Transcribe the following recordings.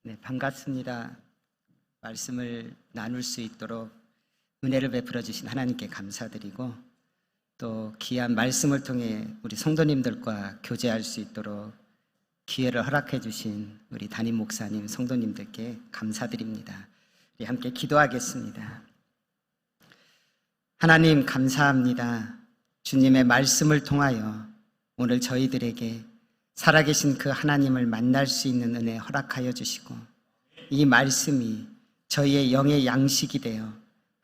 네, 반갑습니다. 말씀을 나눌 수 있도록 은혜를 베풀어 주신 하나님께 감사드리고, 또 귀한 말씀을 통해 우리 성도님들과 교제할 수 있도록 기회를 허락해 주신 우리 담임 목사님, 성도님들께 감사드립니다. 우리 함께 기도하겠습니다. 하나님 감사합니다. 주님의 말씀을 통하여 오늘 저희들에게 살아계신 그 하나님을 만날 수 있는 은혜 허락하여 주시고, 이 말씀이 저희의 영의 양식이 되어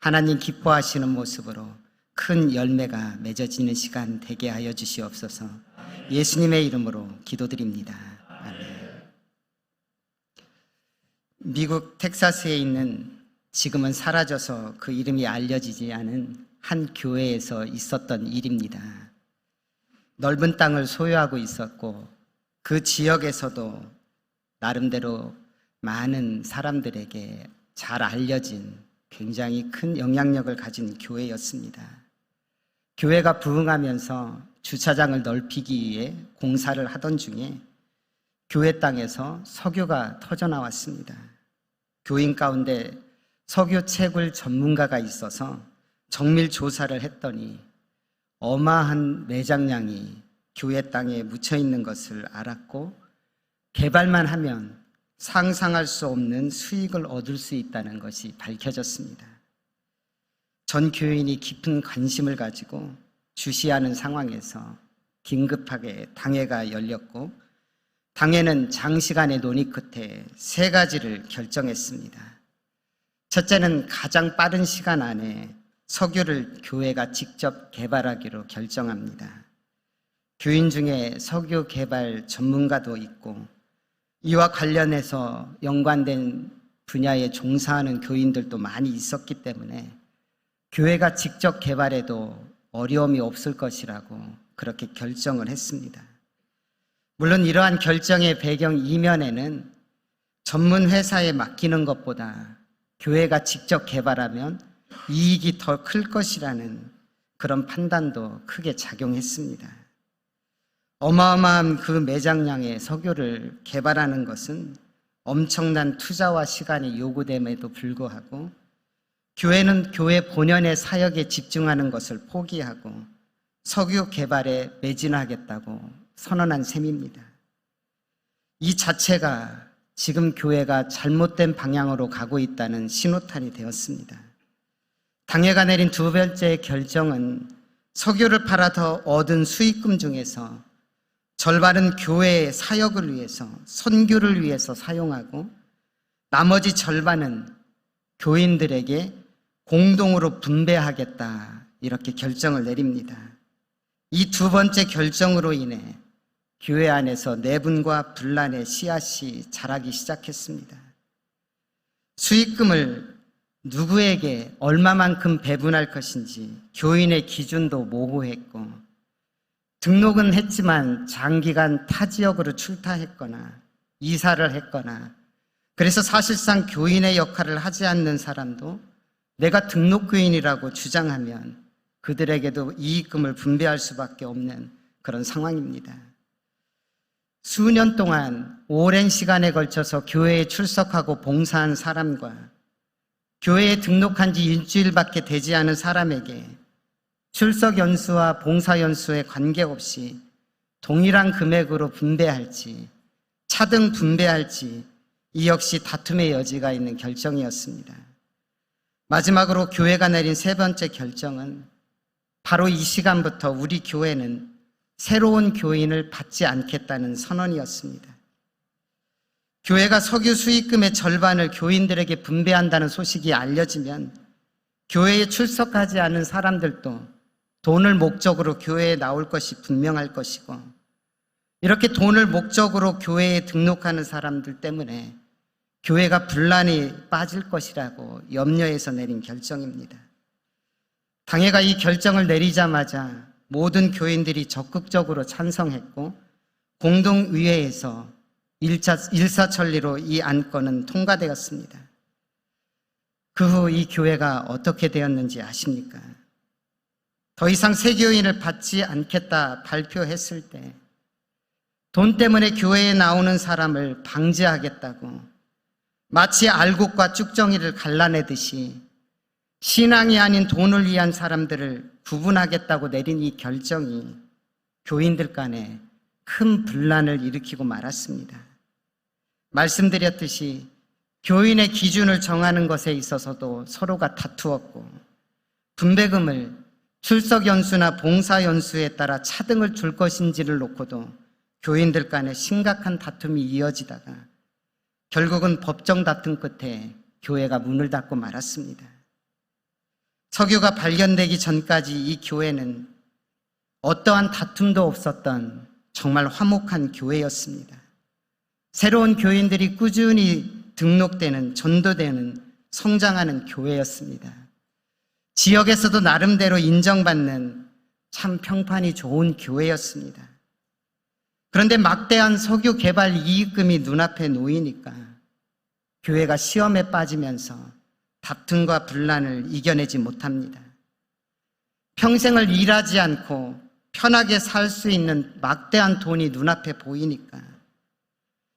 하나님 기뻐하시는 모습으로 큰 열매가 맺어지는 시간 되게 하여 주시옵소서. 예수님의 이름으로 기도드립니다. 아멘. 미국 텍사스에 있는, 지금은 사라져서 그 이름이 알려지지 않은 한 교회에서 있었던 일입니다. 넓은 땅을 소유하고 있었고, 그 지역에서도 나름대로 많은 사람들에게 잘 알려진 굉장히 큰 영향력을 가진 교회였습니다. 교회가 부흥하면서 주차장을 넓히기 위해 공사를 하던 중에 교회 땅에서 석유가 터져나왔습니다. 교인 가운데 석유 채굴 전문가가 있어서 정밀 조사를 했더니 어마한 매장량이 교회 땅에 묻혀 있는 것을 알았고, 개발만 하면 상상할 수 없는 수익을 얻을 수 있다는 것이 밝혀졌습니다. 전 교인이 깊은 관심을 가지고 주시하는 상황에서 긴급하게 당회가 열렸고, 당회는 장시간의 논의 끝에 3가지를 결정했습니다. 첫째는 가장 빠른 시간 안에 석유를 교회가 직접 개발하기로 결정합니다. 교인 중에 석유 개발 전문가도 있고, 이와 관련해서 연관된 분야에 종사하는 교인들도 많이 있었기 때문에 교회가 직접 개발해도 어려움이 없을 것이라고 그렇게 결정을 했습니다. 물론 이러한 결정의 배경 이면에는 전문 회사에 맡기는 것보다 교회가 직접 개발하면 이익이 더 클 것이라는 그런 판단도 크게 작용했습니다. 어마어마한 그 매장량의 석유를 개발하는 것은 엄청난 투자와 시간이 요구됨에도 불구하고, 교회는 교회 본연의 사역에 집중하는 것을 포기하고 석유 개발에 매진하겠다고 선언한 셈입니다. 이 자체가 지금 교회가 잘못된 방향으로 가고 있다는 신호탄이 되었습니다. 당회가 내린 2번째 결정은 석유를 팔아 더 얻은 수익금 중에서 절반은 교회의 사역을 위해서, 선교를 위해서 사용하고, 나머지 절반은 교인들에게 공동으로 분배하겠다, 이렇게 결정을 내립니다. 이 2번째 결정으로 인해 교회 안에서 내분과 분란의 씨앗이 자라기 시작했습니다. 수익금을 누구에게 얼마만큼 배분할 것인지 교인의 기준도 모호했고, 등록은 했지만 장기간 타 지역으로 출타했거나 이사를 했거나, 그래서 사실상 교인의 역할을 하지 않는 사람도 내가 등록교인이라고 주장하면 그들에게도 이익금을 분배할 수밖에 없는 그런 상황입니다. 수년 동안 오랜 시간에 걸쳐서 교회에 출석하고 봉사한 사람과 교회에 등록한 지 일주일밖에 되지 않은 사람에게 출석 연수와 봉사 연수에 관계없이 동일한 금액으로 분배할지, 차등 분배할지, 이 역시 다툼의 여지가 있는 결정이었습니다. 마지막으로 교회가 내린 3번째 결정은 바로 이 시간부터 우리 교회는 새로운 교인을 받지 않겠다는 선언이었습니다. 교회가 석유 수익금의 절반을 교인들에게 분배한다는 소식이 알려지면 교회에 출석하지 않은 사람들도 돈을 목적으로 교회에 나올 것이 분명할 것이고, 이렇게 돈을 목적으로 교회에 등록하는 사람들 때문에 교회가 분란이 빠질 것이라고 염려해서 내린 결정입니다. 당회가 이 결정을 내리자마자 모든 교인들이 적극적으로 찬성했고, 공동의회에서 일사천리로 이 안건은 통과되었습니다. 그 후 이 교회가 어떻게 되었는지 아십니까? 더 이상 새 교인을 받지 않겠다 발표했을 때 돈 때문에 교회에 나오는 사람을 방지하겠다고 마치 알곡과 쭉정이를 갈라내듯이 신앙이 아닌 돈을 위한 사람들을 구분하겠다고 내린 이 결정이 교인들 간에 큰 분란을 일으키고 말았습니다. 말씀드렸듯이 교인의 기준을 정하는 것에 있어서도 서로가 다투었고, 분배금을 출석 연수나 봉사 연수에 따라 차등을 줄 것인지를 놓고도 교인들 간에 심각한 다툼이 이어지다가 결국은 법정 다툼 끝에 교회가 문을 닫고 말았습니다. 석유가 발견되기 전까지 이 교회는 어떠한 다툼도 없었던 정말 화목한 교회였습니다. 새로운 교인들이 꾸준히 등록되는, 전도되는, 성장하는 교회였습니다. 지역에서도 나름대로 인정받는 참 평판이 좋은 교회였습니다. 그런데 막대한 석유 개발 이익금이 눈앞에 놓이니까 교회가 시험에 빠지면서 다툼과 분란을 이겨내지 못합니다. 평생을 일하지 않고 편하게 살 수 있는 막대한 돈이 눈앞에 보이니까,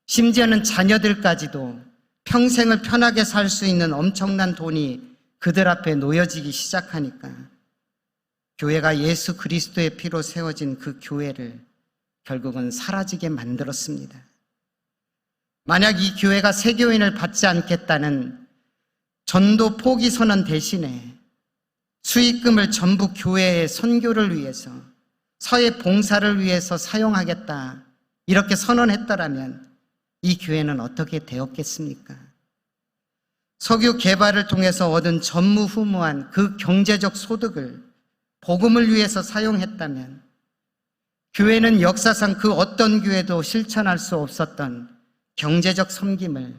심지어는 자녀들까지도 평생을 편하게 살 수 있는 엄청난 돈이 그들 앞에 놓여지기 시작하니까 교회가 예수 그리스도의 피로 세워진 그 교회를 결국은 사라지게 만들었습니다. 만약 이 교회가 새 교인을 받지 않겠다는 전도 포기 선언 대신에 수익금을 전부 교회의 선교를 위해서, 사회 봉사를 위해서 사용하겠다 이렇게 선언했더라면 이 교회는 어떻게 되었겠습니까? 석유 개발을 통해서 얻은 전무후무한 그 경제적 소득을 복음을 위해서 사용했다면 교회는 역사상 그 어떤 교회도 실천할 수 없었던 경제적 섬김을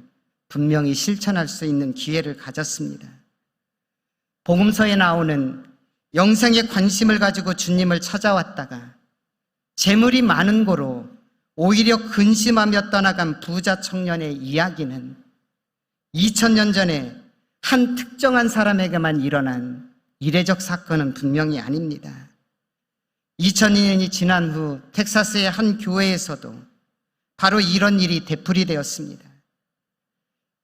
분명히 실천할 수 있는 기회를 가졌습니다. 복음서에 나오는 영생에 관심을 가지고 주님을 찾아왔다가 재물이 많은 고로 오히려 근심하며 떠나간 부자 청년의 이야기는 2000년 전에 한 특정한 사람에게만 일어난 이례적 사건은 분명히 아닙니다. 2002년이 지난 후 텍사스의 한 교회에서도 바로 이런 일이 되풀이되었습니다.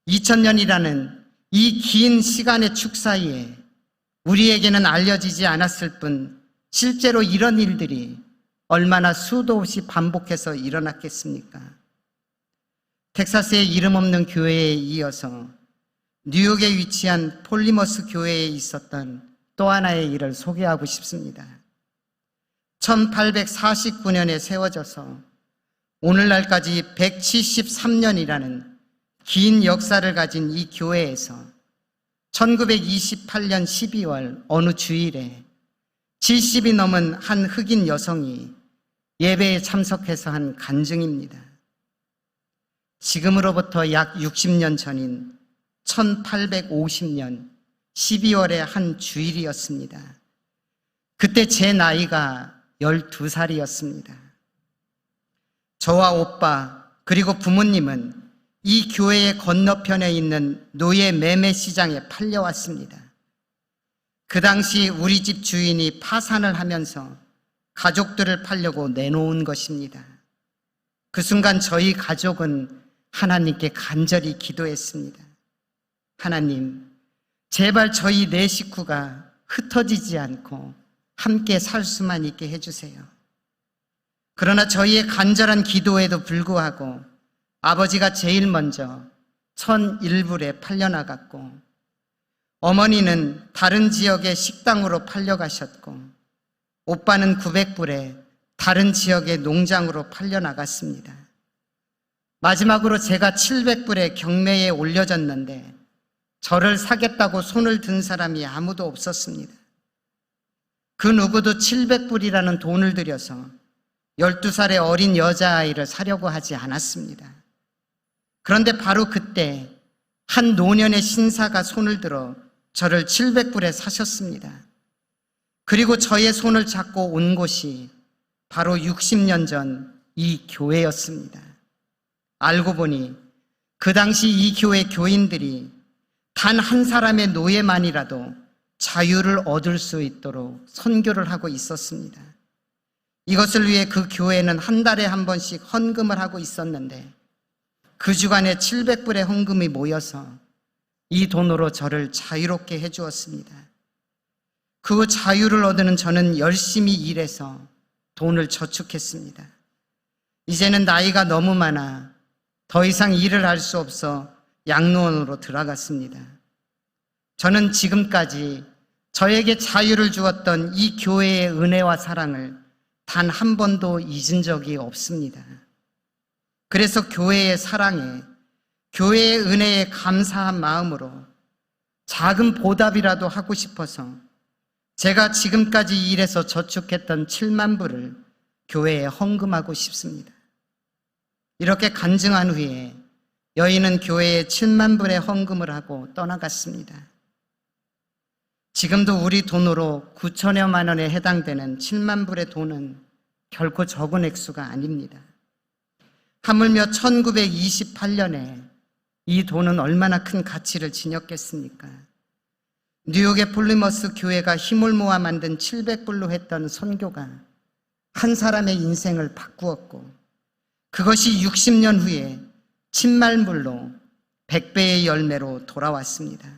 2000년이라는 이 긴 시간의 축 사이에 우리에게는 알려지지 않았을 뿐 실제로 이런 일들이 얼마나 수도 없이 반복해서 일어났겠습니까? 텍사스의 이름 없는 교회에 이어서 뉴욕에 위치한 폴리머스 교회에 있었던 또 하나의 일을 소개하고 싶습니다. 1849년에 세워져서 오늘날까지 173년이라는 긴 역사를 가진 이 교회에서 1928년 12월 어느 주일에 70이 넘은 한 흑인 여성이 예배에 참석해서 한 간증입니다. 지금으로부터 약 60년 전인 1850년 12월의 한 주일이었습니다. 그때 제 나이가 12살이었습니다. 저와 오빠 그리고 부모님은 이 교회의 건너편에 있는 노예 매매 시장에 팔려왔습니다. 그 당시 우리 집 주인이 파산을 하면서 가족들을 팔려고 내놓은 것입니다. 그 순간 저희 가족은 하나님께 간절히 기도했습니다. 하나님, 제발 저희 네 식구가 흩어지지 않고 함께 살 수만 있게 해주세요. 그러나 저희의 간절한 기도에도 불구하고 아버지가 제일 먼저 1001불에 팔려나갔고, 어머니는 다른 지역의 식당으로 팔려가셨고, 오빠는 900불에 다른 지역의 농장으로 팔려나갔습니다. 마지막으로 제가 700불에 경매에 올려졌는데 저를 사겠다고 손을 든 사람이 아무도 없었습니다. 그 누구도 700불이라는 돈을 들여서 12살의 어린 여자아이를 사려고 하지 않았습니다. 그런데 바로 그때 한 노년의 신사가 손을 들어 저를 700불에 사셨습니다. 그리고 저의 손을 잡고 온 곳이 바로 60년 전 이 교회였습니다. 알고 보니 그 당시 이 교회 교인들이 단 한 사람의 노예만이라도 자유를 얻을 수 있도록 선교를 하고 있었습니다. 이것을 위해 그 교회는 한 달에 한 번씩 헌금을 하고 있었는데, 그 주간에 700불의 헌금이 모여서 이 돈으로 저를 자유롭게 해주었습니다. 그 자유를 얻는 저는 열심히 일해서 돈을 저축했습니다. 이제는 나이가 너무 많아 더 이상 일을 할 수 없어 양로원으로 들어갔습니다. 저는 지금까지 저에게 자유를 주었던 이 교회의 은혜와 사랑을 단 한 번도 잊은 적이 없습니다. 그래서 교회의 사랑에, 교회의 은혜에 감사한 마음으로 작은 보답이라도 하고 싶어서 제가 지금까지 일해서 저축했던 7만 불을 교회에 헌금하고 싶습니다. 이렇게 간증한 후에 여인은 교회에 7만 불의 헌금을 하고 떠나갔습니다. 지금도 우리 돈으로 9천여만 원에 해당되는 7만 불의 돈은 결코 적은 액수가 아닙니다. 하물며 1928년에 이 돈은 얼마나 큰 가치를 지녔겠습니까? 뉴욕의 폴리머스 교회가 힘을 모아 만든 700불로 했던 선교가 한 사람의 인생을 바꾸었고, 그것이 60년 후에 10만 불로 100배의 열매로 돌아왔습니다.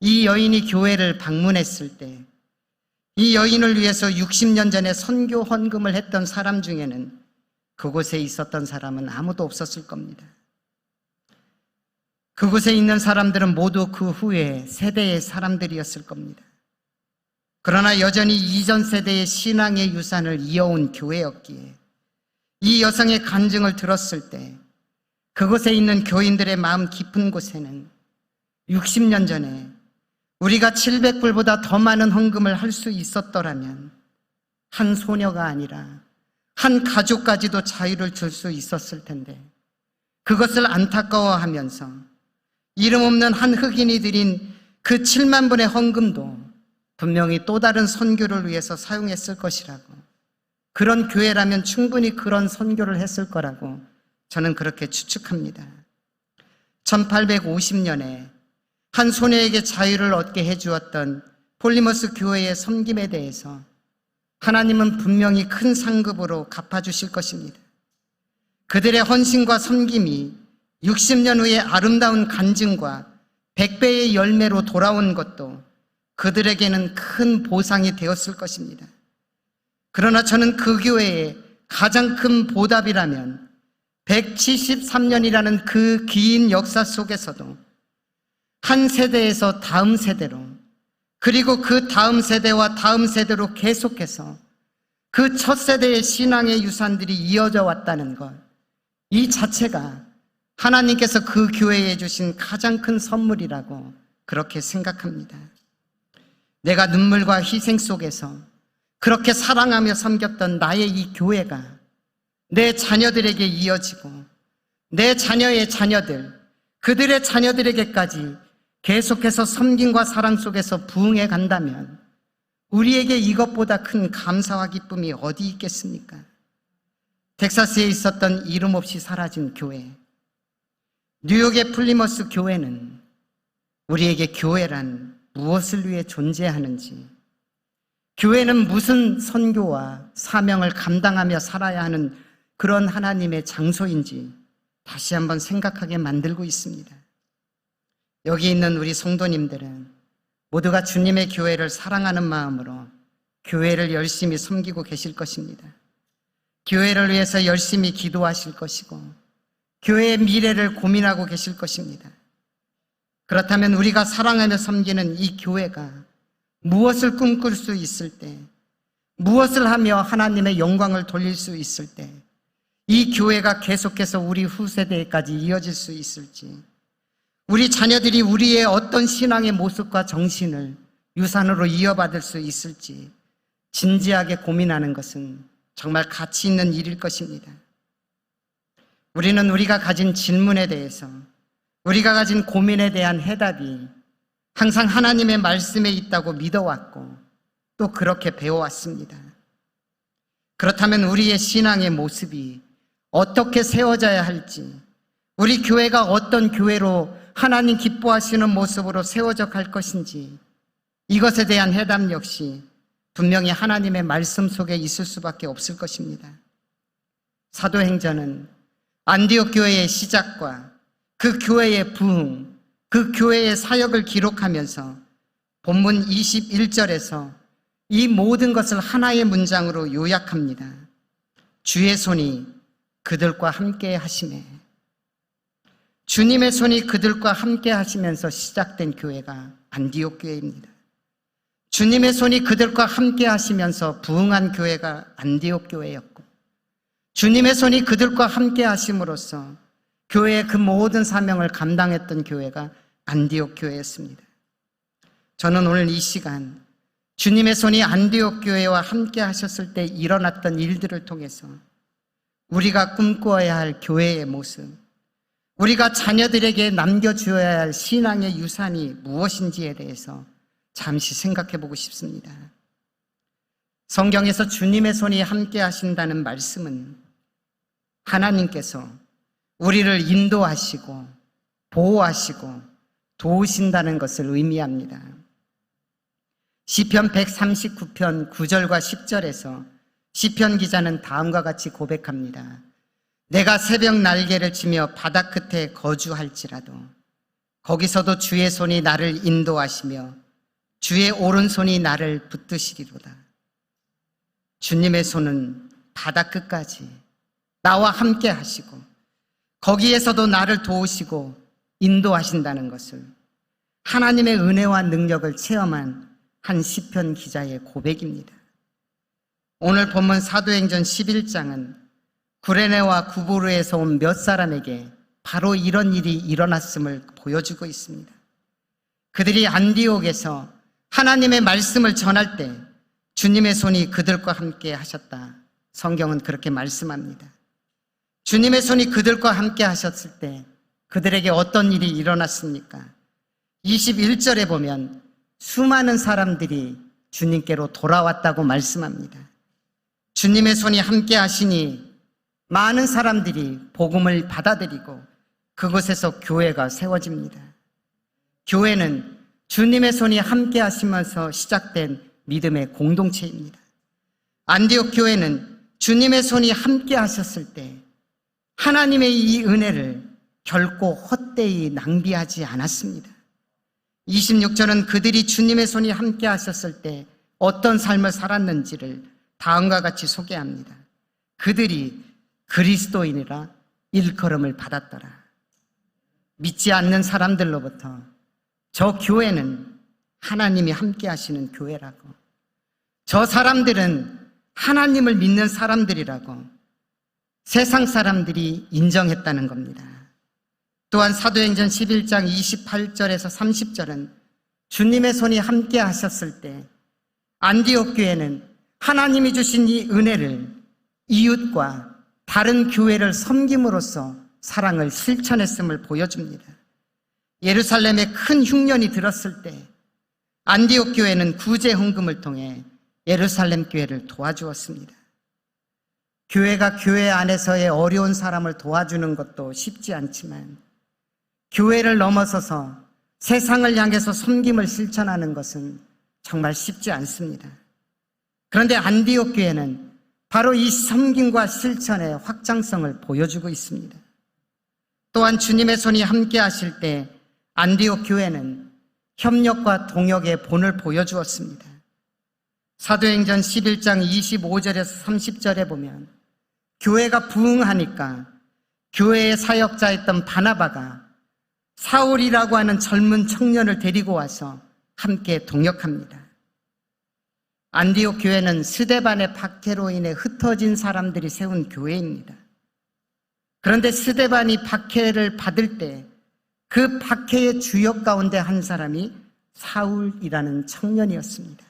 이 여인이 교회를 방문했을 때 이 여인을 위해서 60년 전에 선교 헌금을 했던 사람 중에는 그곳에 있었던 사람은 아무도 없었을 겁니다. 그곳에 있는 사람들은 모두 그 후에 세대의 사람들이었을 겁니다. 그러나 여전히 이전 세대의 신앙의 유산을 이어온 교회였기에 이 여성의 간증을 들었을 때 그곳에 있는 교인들의 마음 깊은 곳에는 60년 전에 우리가 700불보다 더 많은 헌금을 할 수 있었더라면 한 소녀가 아니라 한 가족까지도 자유를 줄 수 있었을 텐데, 그것을 안타까워하면서 이름 없는 한 흑인이 드린 그 7만 불의 헌금도 분명히 또 다른 선교를 위해서 사용했을 것이라고, 그런 교회라면 충분히 그런 선교를 했을 거라고 저는 그렇게 추측합니다. 1850년에 한 소녀에게 자유를 얻게 해주었던 폴리머스 교회의 섬김에 대해서 하나님은 분명히 큰 상급으로 갚아주실 것입니다. 그들의 헌신과 섬김이 60년 후에 아름다운 간증과 100배의 열매로 돌아온 것도 그들에게는 큰 보상이 되었을 것입니다. 그러나 저는 그 교회의 가장 큰 보답이라면 173년이라는 그 긴 역사 속에서도 한 세대에서 다음 세대로, 그리고 그 다음 세대와 다음 세대로 계속해서 그 첫 세대의 신앙의 유산들이 이어져 왔다는 것, 이 자체가 하나님께서 그 교회에 주신 가장 큰 선물이라고 그렇게 생각합니다. 내가 눈물과 희생 속에서 그렇게 사랑하며 섬겼던 나의 이 교회가 내 자녀들에게 이어지고 내 자녀의 자녀들, 그들의 자녀들에게까지 계속해서 섬김과 사랑 속에서 부흥해 간다면 우리에게 이것보다 큰 감사와 기쁨이 어디 있겠습니까? 텍사스에 있었던 이름 없이 사라진 교회, 뉴욕의 플리머스 교회는 우리에게 교회란 무엇을 위해 존재하는지, 교회는 무슨 선교와 사명을 감당하며 살아야 하는 그런 하나님의 장소인지 다시 한번 생각하게 만들고 있습니다. 여기 있는 우리 성도님들은 모두가 주님의 교회를 사랑하는 마음으로 교회를 열심히 섬기고 계실 것입니다. 교회를 위해서 열심히 기도하실 것이고 교회의 미래를 고민하고 계실 것입니다. 그렇다면 우리가 사랑하며 섬기는 이 교회가 무엇을 꿈꿀 수 있을 때, 무엇을 하며 하나님의 영광을 돌릴 수 있을 때 이 교회가 계속해서 우리 후세대까지 이어질 수 있을지, 우리 자녀들이 우리의 어떤 신앙의 모습과 정신을 유산으로 이어받을 수 있을지 진지하게 고민하는 것은 정말 가치 있는 일일 것입니다. 우리는 우리가 가진 질문에 대해서, 우리가 가진 고민에 대한 해답이 항상 하나님의 말씀에 있다고 믿어왔고 또 그렇게 배워왔습니다. 그렇다면 우리의 신앙의 모습이 어떻게 세워져야 할지, 우리 교회가 어떤 교회로 하나님 기뻐하시는 모습으로 세워져 갈 것인지, 이것에 대한 해답 역시 분명히 하나님의 말씀 속에 있을 수밖에 없을 것입니다. 사도행전은 안디옥 교회의 시작과 그 교회의 부흥, 그 교회의 사역을 기록하면서 본문 21절에서 이 모든 것을 하나의 문장으로 요약합니다. 주의 손이 그들과 함께 하시매. 주님의 손이 그들과 함께 하시면서 시작된 교회가 안디옥 교회입니다. 주님의 손이 그들과 함께 하시면서 부흥한 교회가 안디옥 교회였고, 주님의 손이 그들과 함께 하심으로써 교회의 그 모든 사명을 감당했던 교회가 안디옥 교회였습니다. 저는 오늘 이 시간 주님의 손이 안디옥 교회와 함께 하셨을 때 일어났던 일들을 통해서 우리가 꿈꾸어야 할 교회의 모습, 우리가 자녀들에게 남겨주어야 할 신앙의 유산이 무엇인지에 대해서 잠시 생각해 보고 싶습니다. 성경에서 주님의 손이 함께 하신다는 말씀은 하나님께서 우리를 인도하시고 보호하시고 도우신다는 것을 의미합니다. 시편 139편 9절과 10절에서 시편 기자는 다음과 같이 고백합니다. 내가 새벽 날개를 치며 바다 끝에 거주할지라도 거기서도 주의 손이 나를 인도하시며 주의 오른손이 나를 붙드시리로다. 주님의 손은 바다 끝까지 나와 함께 하시고 거기에서도 나를 도우시고 인도하신다는 것을 하나님의 은혜와 능력을 체험한 한 시편 기자의 고백입니다. 오늘 본문 사도행전 11장은 구레네와 구부르에서 온 몇 사람에게 바로 이런 일이 일어났음을 보여주고 있습니다. 그들이 안디옥에서 하나님의 말씀을 전할 때 주님의 손이 그들과 함께 하셨다. 성경은 그렇게 말씀합니다. 주님의 손이 그들과 함께 하셨을 때 그들에게 어떤 일이 일어났습니까? 21절에 보면 수많은 사람들이 주님께로 돌아왔다고 말씀합니다. 주님의 손이 함께 하시니 많은 사람들이 복음을 받아들이고 그곳에서 교회가 세워집니다. 교회는 주님의 손이 함께 하시면서 시작된 믿음의 공동체입니다. 안디옥 교회는 주님의 손이 함께 하셨을 때 하나님의 이 은혜를 결코 헛되이 낭비하지 않았습니다. 26절은 그들이 주님의 손이 함께 하셨을 때 어떤 삶을 살았는지를 다음과 같이 소개합니다. 그들이 그리스도인이라 일컬음을 받았더라. 믿지 않는 사람들로부터 저 교회는 하나님이 함께 하시는 교회라고, 저 사람들은 하나님을 믿는 사람들이라고 세상 사람들이 인정했다는 겁니다. 또한 사도행전 11장 28절에서 30절은 주님의 손이 함께 하셨을 때 안디옥 교회는 하나님이 주신 이 은혜를 이웃과 다른 교회를 섬김으로써 사랑을 실천했음을 보여줍니다. 예루살렘에 큰 흉년이 들었을 때 안디옥 교회는 구제 헌금을 통해 예루살렘 교회를 도와주었습니다. 교회가 교회 안에서의 어려운 사람을 도와주는 것도 쉽지 않지만 교회를 넘어서서 세상을 향해서 섬김을 실천하는 것은 정말 쉽지 않습니다. 그런데 안디옥 교회는 바로 이 섬김과 실천의 확장성을 보여주고 있습니다. 또한 주님의 손이 함께 하실 때 안디옥 교회는 협력과 동역의 본을 보여주었습니다. 사도행전 11장 25절에서 30절에 보면 교회가 부흥하니까 교회의 사역자였던 바나바가 사울이라고 하는 젊은 청년을 데리고 와서 함께 동역합니다. 안디옥 교회는 스데반의 박해로 인해 흩어진 사람들이 세운 교회입니다. 그런데 스데반이 박해를 받을 때 그 박해의 주역 가운데 한 사람이 사울이라는 청년이었습니다.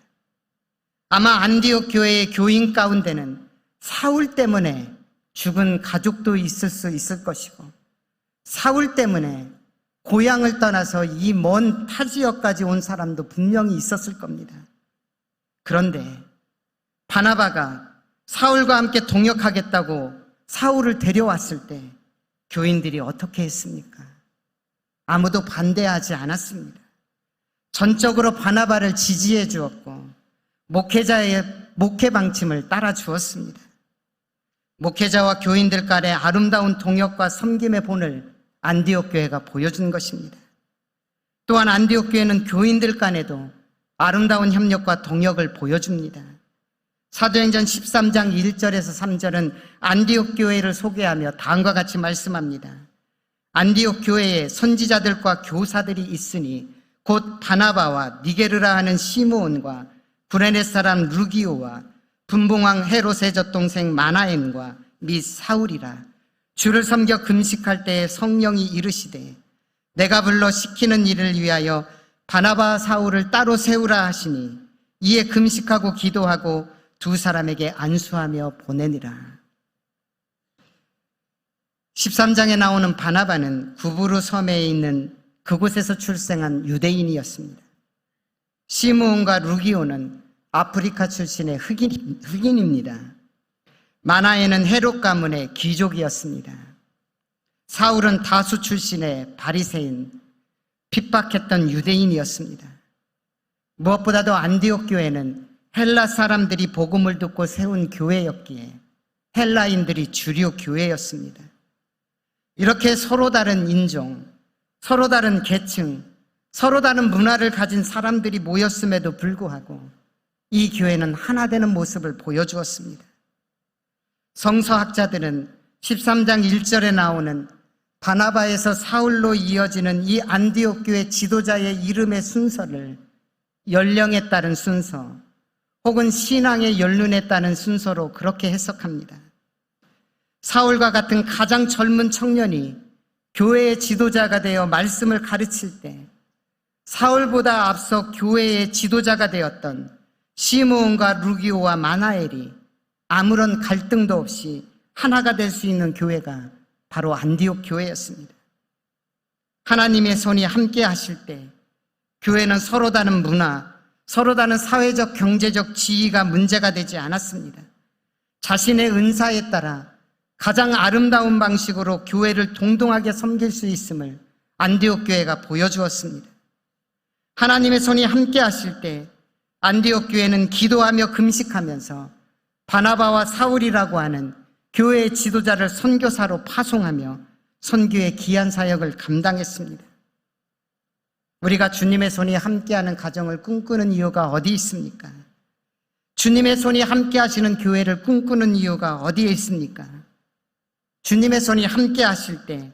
아마 안디옥 교회의 교인 가운데는 사울 때문에 죽은 가족도 있을 수 있을 것이고 사울 때문에 고향을 떠나서 이 먼 타 지역까지 온 사람도 분명히 있었을 겁니다. 그런데 바나바가 사울과 함께 동역하겠다고 사울을 데려왔을 때 교인들이 어떻게 했습니까? 아무도 반대하지 않았습니다. 전적으로 바나바를 지지해 주었고 목회자의 목회 방침을 따라 주었습니다. 목회자와 교인들 간의 아름다운 동역과 섬김의 본을 안디옥 교회가 보여준 것입니다. 또한 안디옥 교회는 교인들 간에도 아름다운 협력과 동역을 보여줍니다. 사도행전 13장 1절에서 3절은 안디옥 교회를 소개하며 다음과 같이 말씀합니다. 안디옥 교회에 선지자들과 교사들이 있으니 곧 바나바와 니게르라 하는 시므온과 구레네 사람 루기오와 분봉왕 헤롯의 젖동생 마나엔과 및 사울이라. 주를 섬겨 금식할 때에 성령이 이르시되 내가 불러 시키는 일을 위하여 바나바와 사울을 따로 세우라 하시니 이에 금식하고 기도하고 두 사람에게 안수하며 보내니라. 13장에 나오는 바나바는 구브루 섬에 있는 그곳에서 출생한 유대인이었습니다. 시므온과 루기오는 아프리카 출신의 흑인입니다. 마나에는 헤롯 가문의 귀족이었습니다. 사울은 다수 출신의 바리새인, 핍박했던 유대인이었습니다. 무엇보다도 안디옥 교회는 헬라 사람들이 복음을 듣고 세운 교회였기에 헬라인들이 주류 교회였습니다. 이렇게 서로 다른 인종, 서로 다른 계층, 서로 다른 문화를 가진 사람들이 모였음에도 불구하고 이 교회는 하나 되는 모습을 보여주었습니다. 성서학자들은 13장 1절에 나오는 바나바에서 사울로 이어지는 이 안디옥 교회 지도자의 이름의 순서를 연령에 따른 순서 혹은 신앙의 연륜에 따른 순서로 그렇게 해석합니다. 사울과 같은 가장 젊은 청년이 교회의 지도자가 되어 말씀을 가르칠 때 사울보다 앞서 교회의 지도자가 되었던 시므온과 루기오와 마나엘이 아무런 갈등도 없이 하나가 될 수 있는 교회가 바로 안디옥 교회였습니다. 하나님의 손이 함께 하실 때 교회는 서로 다른 문화, 서로 다른 사회적, 경제적 지위가 문제가 되지 않았습니다. 자신의 은사에 따라 가장 아름다운 방식으로 교회를 동등하게 섬길 수 있음을 안디옥 교회가 보여주었습니다. 하나님의 손이 함께 하실 때 안디옥 교회는 기도하며 금식하면서 바나바와 사울이라고 하는 교회의 지도자를 선교사로 파송하며 선교의 귀한 사역을 감당했습니다. 우리가 주님의 손이 함께하는 가정을 꿈꾸는 이유가 어디 있습니까? 주님의 손이 함께 하시는 교회를 꿈꾸는 이유가 어디에 있습니까? 주님의 손이 함께 하실 때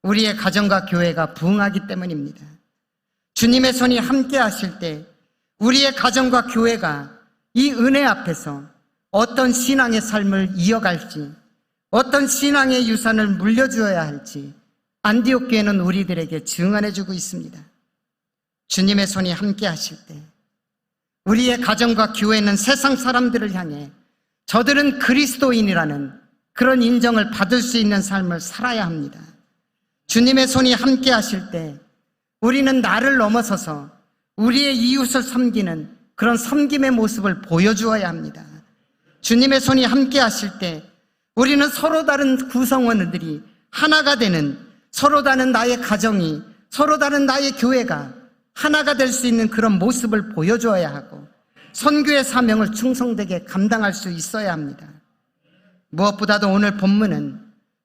우리의 가정과 교회가 부흥하기 때문입니다. 주님의 손이 함께 하실 때 우리의 가정과 교회가 이 은혜 앞에서 어떤 신앙의 삶을 이어갈지, 어떤 신앙의 유산을 물려주어야 할지 안디옥 교회는 우리들에게 증언해주고 있습니다. 주님의 손이 함께 하실 때 우리의 가정과 교회는 세상 사람들을 향해 저들은 그리스도인이라는 그런 인정을 받을 수 있는 삶을 살아야 합니다. 주님의 손이 함께 하실 때 우리는 나를 넘어서서 우리의 이웃을 섬기는 그런 섬김의 모습을 보여주어야 합니다. 주님의 손이 함께 하실 때 우리는 서로 다른 구성원들이 하나가 되는, 서로 다른 나의 가정이, 서로 다른 나의 교회가 하나가 될 수 있는 그런 모습을 보여줘야 하고 선교의 사명을 충성되게 감당할 수 있어야 합니다. 무엇보다도 오늘 본문은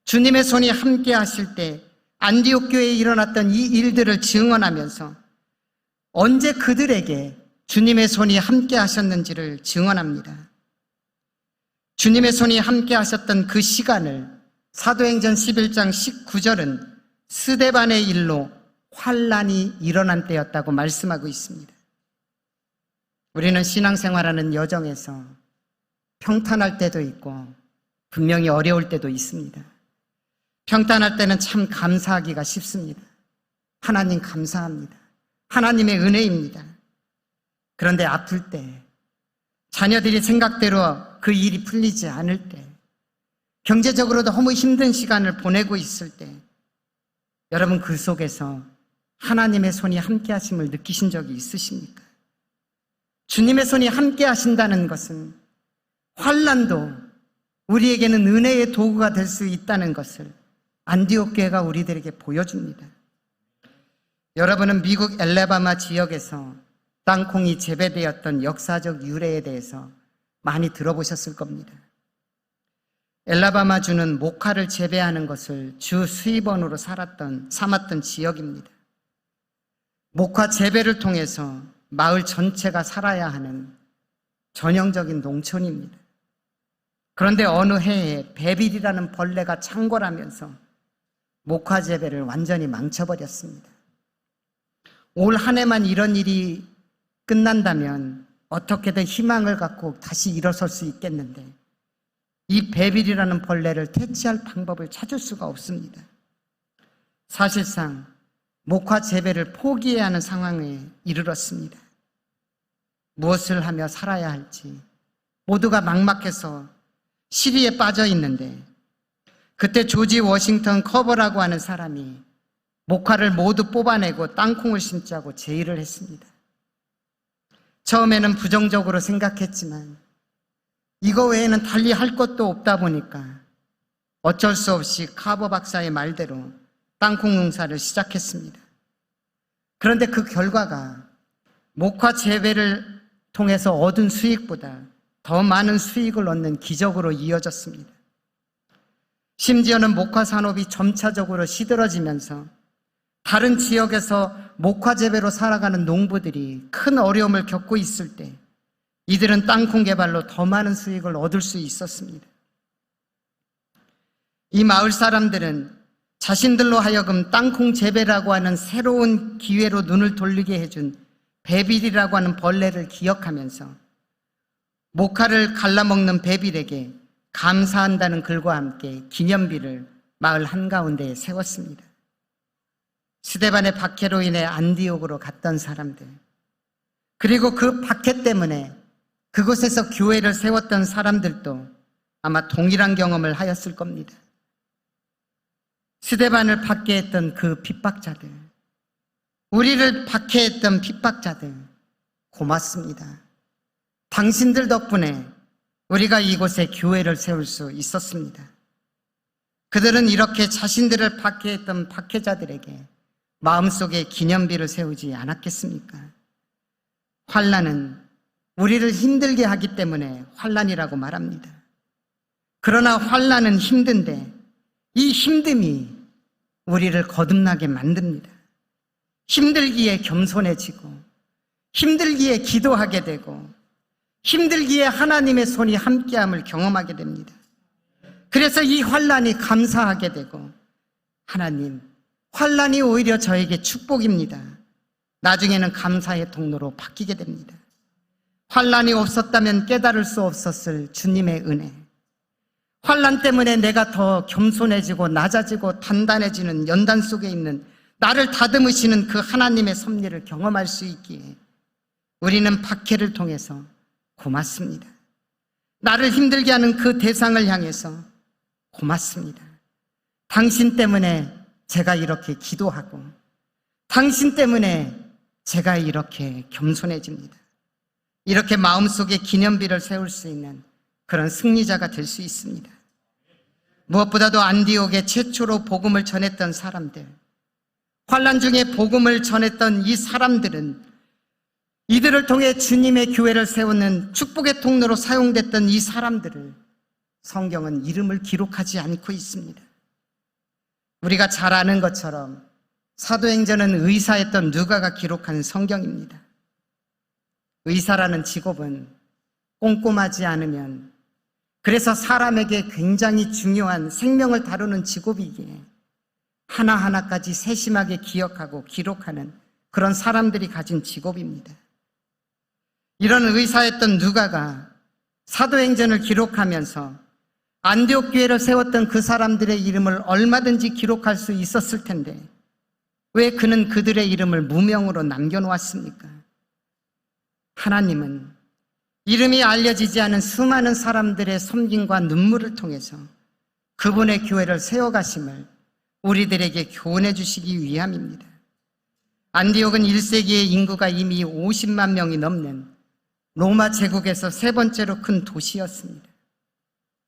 주님의 손이 함께 하실 때 안디옥 교회에 일어났던 이 일들을 증언하면서 언제 그들에게 주님의 손이 함께 하셨는지를 증언합니다. 주님의 손이 함께 하셨던 그 시간을 사도행전 11장 19절은 스데반의 일로 환란이 일어난 때였다고 말씀하고 있습니다. 우리는 신앙생활하는 여정에서 평탄할 때도 있고 분명히 어려울 때도 있습니다. 평탄할 때는 참 감사하기가 쉽습니다. 하나님 감사합니다. 하나님의 은혜입니다. 그런데 아플 때, 자녀들이 생각대로 그 일이 풀리지 않을 때, 경제적으로 너무 힘든 시간을 보내고 있을 때 여러분 그 속에서 하나님의 손이 함께 하심을 느끼신 적이 있으십니까? 주님의 손이 함께 하신다는 것은 환난도 우리에게는 은혜의 도구가 될 수 있다는 것을 안디옥 교회가 우리들에게 보여줍니다. 여러분은 미국 엘레바마 지역에서 땅콩이 재배되었던 역사적 유래에 대해서 많이 들어보셨을 겁니다. 엘라바마주는 목화를 재배하는 것을 주 수입원으로 삼았던 지역입니다. 목화 재배를 통해서 마을 전체가 살아야 하는 전형적인 농촌입니다. 그런데 어느 해에 베빌이라는 벌레가 창궐하면서 목화 재배를 완전히 망쳐버렸습니다. 올 한 해만 이런 일이 끝난다면 어떻게든 희망을 갖고 다시 일어설 수 있겠는데 이 베빌이라는 벌레를 퇴치할 방법을 찾을 수가 없습니다. 사실상 목화 재배를 포기해야 하는 상황에 이르렀습니다. 무엇을 하며 살아야 할지 모두가 막막해서 시리에 빠져 있는데 그때 조지 워싱턴 커버라고 하는 사람이 목화를 모두 뽑아내고 땅콩을 심자고 제의를 했습니다. 처음에는 부정적으로 생각했지만 이거 외에는 달리 할 것도 없다 보니까 어쩔 수 없이 카버 박사의 말대로 땅콩 농사를 시작했습니다. 그런데 그 결과가 목화 재배를 통해서 얻은 수익보다 더 많은 수익을 얻는 기적으로 이어졌습니다. 심지어는 목화 산업이 점차적으로 시들어지면서 다른 지역에서 목화 재배로 살아가는 농부들이 큰 어려움을 겪고 있을 때 이들은 땅콩 개발로 더 많은 수익을 얻을 수 있었습니다. 이 마을 사람들은 자신들로 하여금 땅콩 재배라고 하는 새로운 기회로 눈을 돌리게 해준 베빌이라고 하는 벌레를 기억하면서 목화를 갈라먹는 베빌에게 감사한다는 글과 함께 기념비를 마을 한가운데에 세웠습니다. 스데반의 박해로 인해 안디옥으로 갔던 사람들, 그리고 그 박해 때문에 그곳에서 교회를 세웠던 사람들도 아마 동일한 경험을 하였을 겁니다. 스데반을 박해했던 그 핍박자들, 우리를 박해했던 핍박자들, 고맙습니다. 당신들 덕분에 우리가 이곳에 교회를 세울 수 있었습니다. 그들은 이렇게 자신들을 박해했던 박해자들에게 마음속에 기념비를 세우지 않았겠습니까? 환난은 우리를 힘들게 하기 때문에 환난이라고 말합니다. 그러나 환난은 힘든데 이 힘듦이 우리를 거듭나게 만듭니다. 힘들기에 겸손해지고 힘들기에 기도하게 되고 힘들기에 하나님의 손이 함께함을 경험하게 됩니다. 그래서 이 환난이 감사하게 되고 하나님, 환난이 오히려 저에게 축복입니다. 나중에는 감사의 통로로 바뀌게 됩니다. 환난이 없었다면 깨달을 수 없었을 주님의 은혜, 환난 때문에 내가 더 겸손해지고 낮아지고 단단해지는 연단 속에 있는 나를 다듬으시는 그 하나님의 섭리를 경험할 수 있기에 우리는 박해를 통해서 고맙습니다. 나를 힘들게 하는 그 대상을 향해서 고맙습니다. 당신 때문에 제가 이렇게 기도하고 당신 때문에 제가 이렇게 겸손해집니다. 이렇게 마음속에 기념비를 세울 수 있는 그런 승리자가 될 수 있습니다. 무엇보다도 안디옥에 최초로 복음을 전했던 사람들, 환난 중에 복음을 전했던 이 사람들은 이들을 통해 주님의 교회를 세우는 축복의 통로로 사용됐던 이 사람들을 성경은 이름을 기록하지 않고 있습니다. 우리가 잘 아는 것처럼 사도행전은 의사였던 누가가 기록한 성경입니다. 의사라는 직업은 꼼꼼하지 않으면, 그래서 사람에게 굉장히 중요한 생명을 다루는 직업이기에 하나하나까지 세심하게 기억하고 기록하는 그런 사람들이 가진 직업입니다. 이런 의사였던 누가가 사도행전을 기록하면서 안디옥 교회를 세웠던 그 사람들의 이름을 얼마든지 기록할 수 있었을 텐데 왜 그는 그들의 이름을 무명으로 남겨놓았습니까? 하나님은 이름이 알려지지 않은 수많은 사람들의 섬김과 눈물을 통해서 그분의 교회를 세워가심을 우리들에게 교훈해 주시기 위함입니다. 안디옥은 1세기의 인구가 이미 50만 명이 넘는 로마 제국에서 세 번째로 큰 도시였습니다.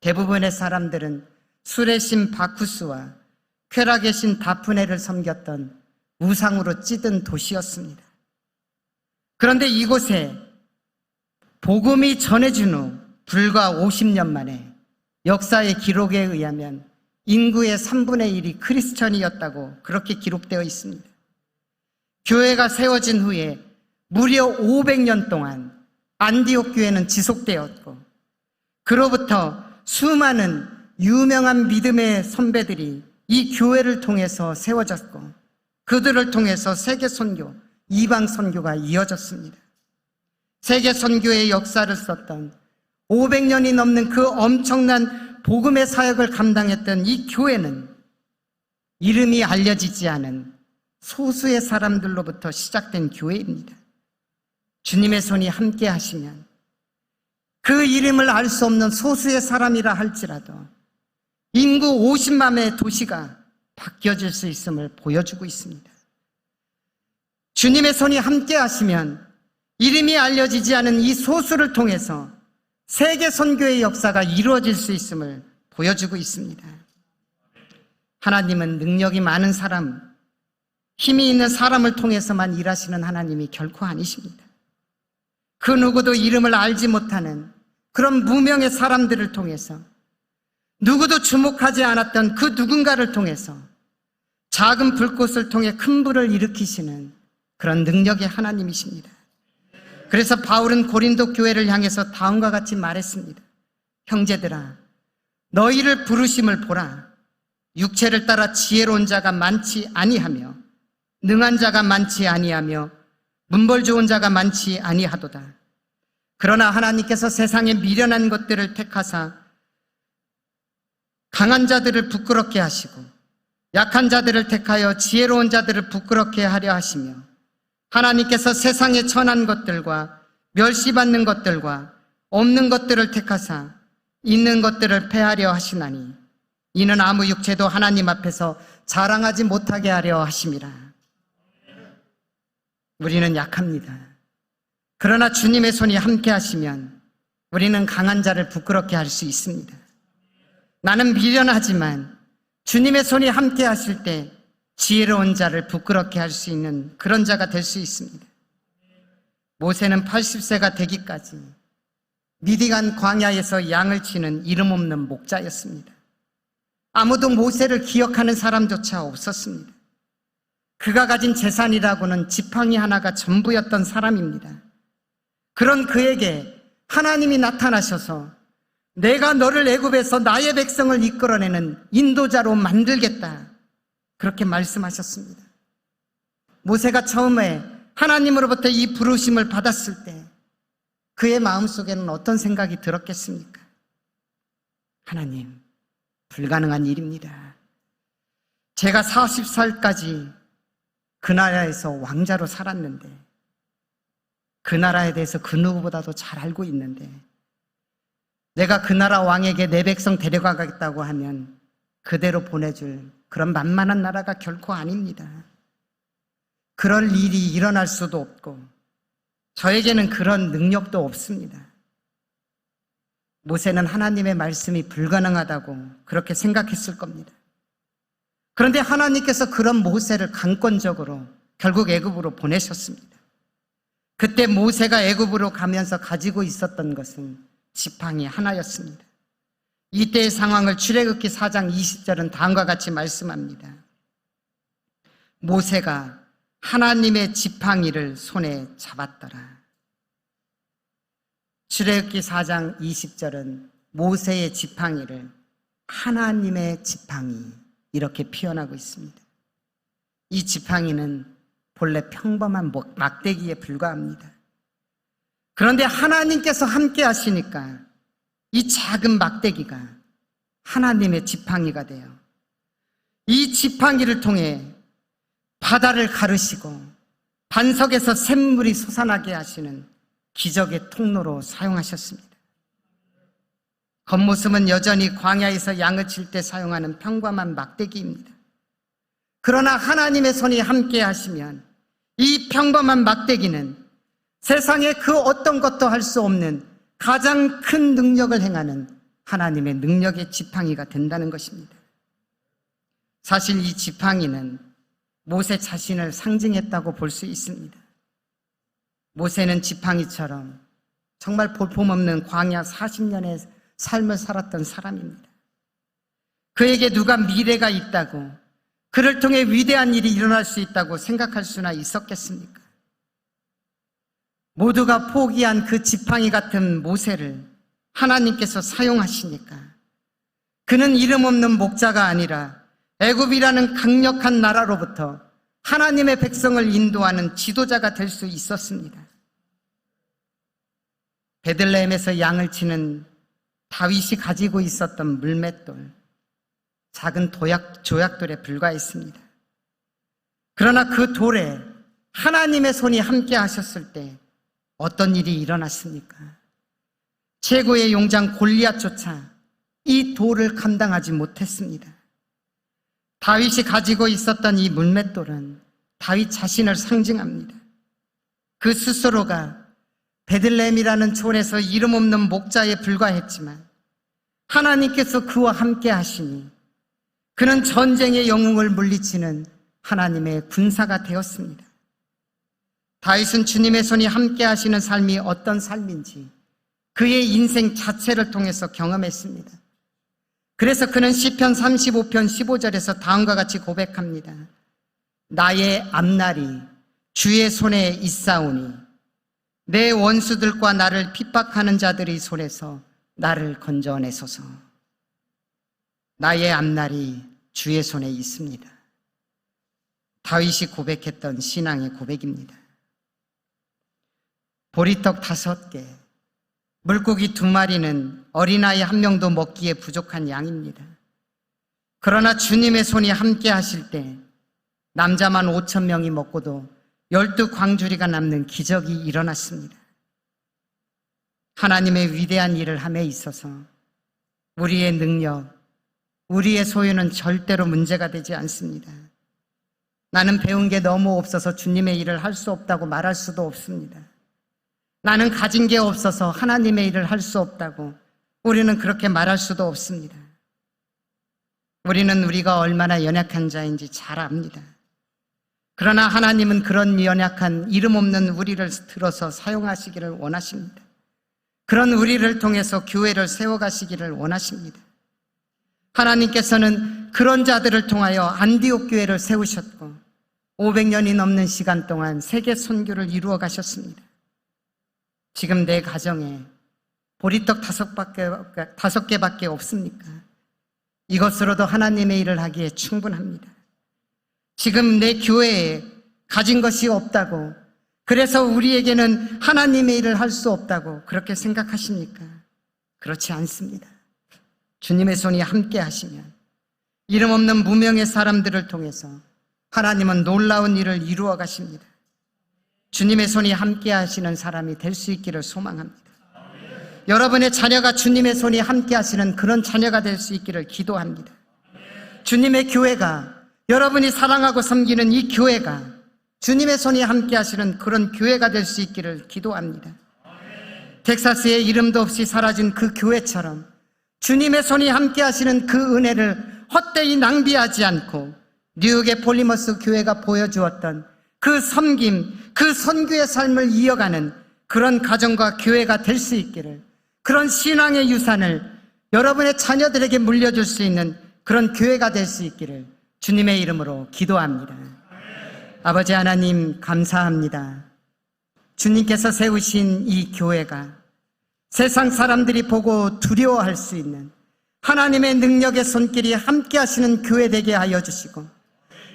대부분의 사람들은 술의 신 바쿠스와 쾌락의 신 다프네를 섬겼던 우상으로 찌든 도시였습니다. 그런데 이곳에 복음이 전해진 후 불과 50년 만에 역사의 기록에 의하면 인구의 3분의 1이 크리스천이었다고 그렇게 기록되어 있습니다. 교회가 세워진 후에 무려 500년 동안 안디옥 교회는 지속되었고, 그로부터 수많은 유명한 믿음의 선배들이 이 교회를 통해서 세워졌고, 그들을 통해서 세계 선교, 이방 선교가 이어졌습니다. 세계 선교의 역사를 썼던 500년이 넘는 그 엄청난 복음의 사역을 감당했던 이 교회는 이름이 알려지지 않은 소수의 사람들로부터 시작된 교회입니다. 주님의 손이 함께 하시면 그 이름을 알 수 없는 소수의 사람이라 할지라도 인구 50만의 도시가 바뀌어질 수 있음을 보여주고 있습니다. 주님의 손이 함께 하시면 이름이 알려지지 않은 이 소수를 통해서 세계 선교의 역사가 이루어질 수 있음을 보여주고 있습니다. 하나님은 능력이 많은 사람, 힘이 있는 사람을 통해서만 일하시는 하나님이 결코 아니십니다. 그 누구도 이름을 알지 못하는 그런 무명의 사람들을 통해서, 누구도 주목하지 않았던 그 누군가를 통해서 작은 불꽃을 통해 큰 불을 일으키시는 그런 능력의 하나님이십니다. 그래서 바울은 고린도 교회를 향해서 다음과 같이 말했습니다. 형제들아, 너희를 부르심을 보라. 육체를 따라 지혜로운 자가 많지 아니하며 능한 자가 많지 아니하며 문벌 좋은 자가 많지 아니하도다. 그러나 하나님께서 세상에 미련한 것들을 택하사 강한 자들을 부끄럽게 하시고 약한 자들을 택하여 지혜로운 자들을 부끄럽게 하려 하시며, 하나님께서 세상에 천한 것들과 멸시받는 것들과 없는 것들을 택하사 있는 것들을 패하려 하시나니 이는 아무 육체도 하나님 앞에서 자랑하지 못하게 하려 하심이라. 우리는 약합니다. 그러나 주님의 손이 함께 하시면 우리는 강한 자를 부끄럽게 할 수 있습니다. 나는 미련하지만 주님의 손이 함께 하실 때 지혜로운 자를 부끄럽게 할 수 있는 그런 자가 될 수 있습니다. 모세는 80세가 되기까지 미디안 광야에서 양을 치는 이름 없는 목자였습니다. 아무도 모세를 기억하는 사람조차 없었습니다. 그가 가진 재산이라고는 지팡이 하나가 전부였던 사람입니다. 그런 그에게 하나님이 나타나셔서 내가 너를 애굽에서 나의 백성을 이끌어내는 인도자로 만들겠다, 그렇게 말씀하셨습니다. 모세가 처음에 하나님으로부터 이 부르심을 받았을 때 그의 마음속에는 어떤 생각이 들었겠습니까? 하나님, 불가능한 일입니다. 제가 40살까지 그 나라에서 왕자로 살았는데, 그 나라에 대해서 그 누구보다도 잘 알고 있는데, 내가 그 나라 왕에게 내 백성 데려가겠다고 하면 그대로 보내줄 그런 만만한 나라가 결코 아닙니다. 그럴 일이 일어날 수도 없고 저에게는 그런 능력도 없습니다. 모세는 하나님의 말씀이 불가능하다고 그렇게 생각했을 겁니다. 그런데 하나님께서 그런 모세를 강권적으로 결국 애굽으로 보내셨습니다. 그때 모세가 애굽으로 가면서 가지고 있었던 것은 지팡이 하나였습니다. 이때의 상황을 출애굽기 4장 20절은 다음과 같이 말씀합니다. 모세가 하나님의 지팡이를 손에 잡았더라. 출애굽기 4장 20절은 모세의 지팡이를 하나님의 지팡이, 이렇게 표현하고 있습니다. 이 지팡이는 본래 평범한 막대기에 불과합니다. 그런데 하나님께서 함께 하시니까 이 작은 막대기가 하나님의 지팡이가 돼요. 이 지팡이를 통해 바다를 가르시고 반석에서 샘물이 솟아나게 하시는 기적의 통로로 사용하셨습니다. 겉모습은 여전히 광야에서 양을 칠 때 사용하는 평범한 막대기입니다. 그러나 하나님의 손이 함께 하시면 이 평범한 막대기는 세상에 그 어떤 것도 할 수 없는 가장 큰 능력을 행하는 하나님의 능력의 지팡이가 된다는 것입니다. 사실 이 지팡이는 모세 자신을 상징했다고 볼 수 있습니다. 모세는 지팡이처럼 정말 볼품없는 광야 40년의 삶을 살았던 사람입니다. 그에게 누가 미래가 있다고, 그를 통해 위대한 일이 일어날 수 있다고 생각할 수나 있었겠습니까? 모두가 포기한 그 지팡이 같은 모세를 하나님께서 사용하시니까 그는 이름 없는 목자가 아니라 애굽이라는 강력한 나라로부터 하나님의 백성을 인도하는 지도자가 될 수 있었습니다. 베들레헴에서 양을 치는 다윗이 가지고 있었던 물맷돌, 작은 조약돌에 불과했습니다. 그러나 그 돌에 하나님의 손이 함께 하셨을 때 어떤 일이 일어났습니까? 최고의 용장 골리앗조차 이 돌을 감당하지 못했습니다. 다윗이 가지고 있었던 이 물맷돌은 다윗 자신을 상징합니다. 그 스스로가 베들레헴이라는 촌에서 이름 없는 목자에 불과했지만 하나님께서 그와 함께 하시니 그는 전쟁의 영웅을 물리치는 하나님의 군사가 되었습니다. 다윗은 주님의 손이 함께 하시는 삶이 어떤 삶인지 그의 인생 자체를 통해서 경험했습니다. 그래서 그는 시편 35편 15절에서 다음과 같이 고백합니다. 나의 앞날이 주의 손에 있사오니 내 원수들과 나를 핍박하는 자들의 손에서 나를 건져내소서. 나의 앞날이 주의 손에 있습니다. 다윗이 고백했던 신앙의 고백입니다. 보리떡 5개, 물고기 2마리는 어린아이 1명도 먹기에 부족한 양입니다. 그러나 주님의 손이 함께 하실 때 남자만 5,000명이 먹고도 12광주리가 남는 기적이 일어났습니다. 하나님의 위대한 일을 함에 있어서 우리의 능력, 우리의 소유는 절대로 문제가 되지 않습니다. 나는 배운 게 너무 없어서 주님의 일을 할 수 없다고 말할 수도 없습니다. 나는 가진 게 없어서 하나님의 일을 할 수 없다고 우리는 그렇게 말할 수도 없습니다. 우리는 우리가 얼마나 연약한 자인지 잘 압니다. 그러나 하나님은 그런 연약한 이름 없는 우리를 들어서 사용하시기를 원하십니다. 그런 우리를 통해서 교회를 세워가시기를 원하십니다. 하나님께서는 그런 자들을 통하여 안디옥 교회를 세우셨고 500년이 넘는 시간 동안 세계 선교를 이루어 가셨습니다. 지금 내 가정에 보리떡 5개밖에 없습니까? 이것으로도 하나님의 일을 하기에 충분합니다. 지금 내 교회에 가진 것이 없다고, 그래서 우리에게는 하나님의 일을 할 수 없다고 그렇게 생각하십니까? 그렇지 않습니다. 주님의 손이 함께 하시면 이름 없는 무명의 사람들을 통해서 하나님은 놀라운 일을 이루어 가십니다. 주님의 손이 함께 하시는 사람이 될 수 있기를 소망합니다. 여러분의 자녀가 주님의 손이 함께 하시는 그런 자녀가 될 수 있기를 기도합니다. 주님의 교회가, 여러분이 사랑하고 섬기는 이 교회가 주님의 손이 함께 하시는 그런 교회가 될 수 있기를 기도합니다. 텍사스에 이름도 없이 사라진 그 교회처럼 주님의 손이 함께 하시는 그 은혜를 헛되이 낭비하지 않고 뉴욕의 폴리머스 교회가 보여주었던 그 섬김, 그 선교의 삶을 이어가는 그런 가정과 교회가 될 수 있기를, 그런 신앙의 유산을 여러분의 자녀들에게 물려줄 수 있는 그런 교회가 될 수 있기를 주님의 이름으로 기도합니다. 아버지 하나님, 감사합니다. 주님께서 세우신 이 교회가 세상 사람들이 보고 두려워할 수 있는 하나님의 능력의 손길이 함께 하시는 교회 되게 하여 주시고,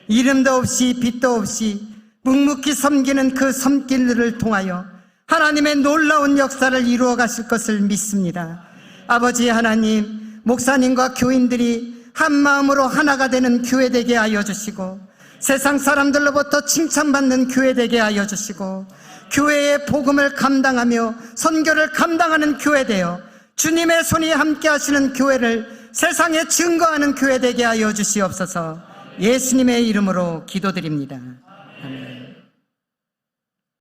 이름도 없이 빛도 없이 묵묵히 섬기는 그 섬길들을 통하여 하나님의 놀라운 역사를 이루어 가실 것을 믿습니다. 아버지 하나님, 목사님과 교인들이 한 마음으로 하나가 되는 교회 되게 하여 주시고, 세상 사람들로부터 칭찬받는 교회 되게 하여 주시고, 교회의 복음을 감당하며 선교를 감당하는 교회 되어 주님의 손이 함께 하시는 교회를 세상에 증거하는 교회 되게 하여 주시옵소서. 예수님의 이름으로 기도드립니다.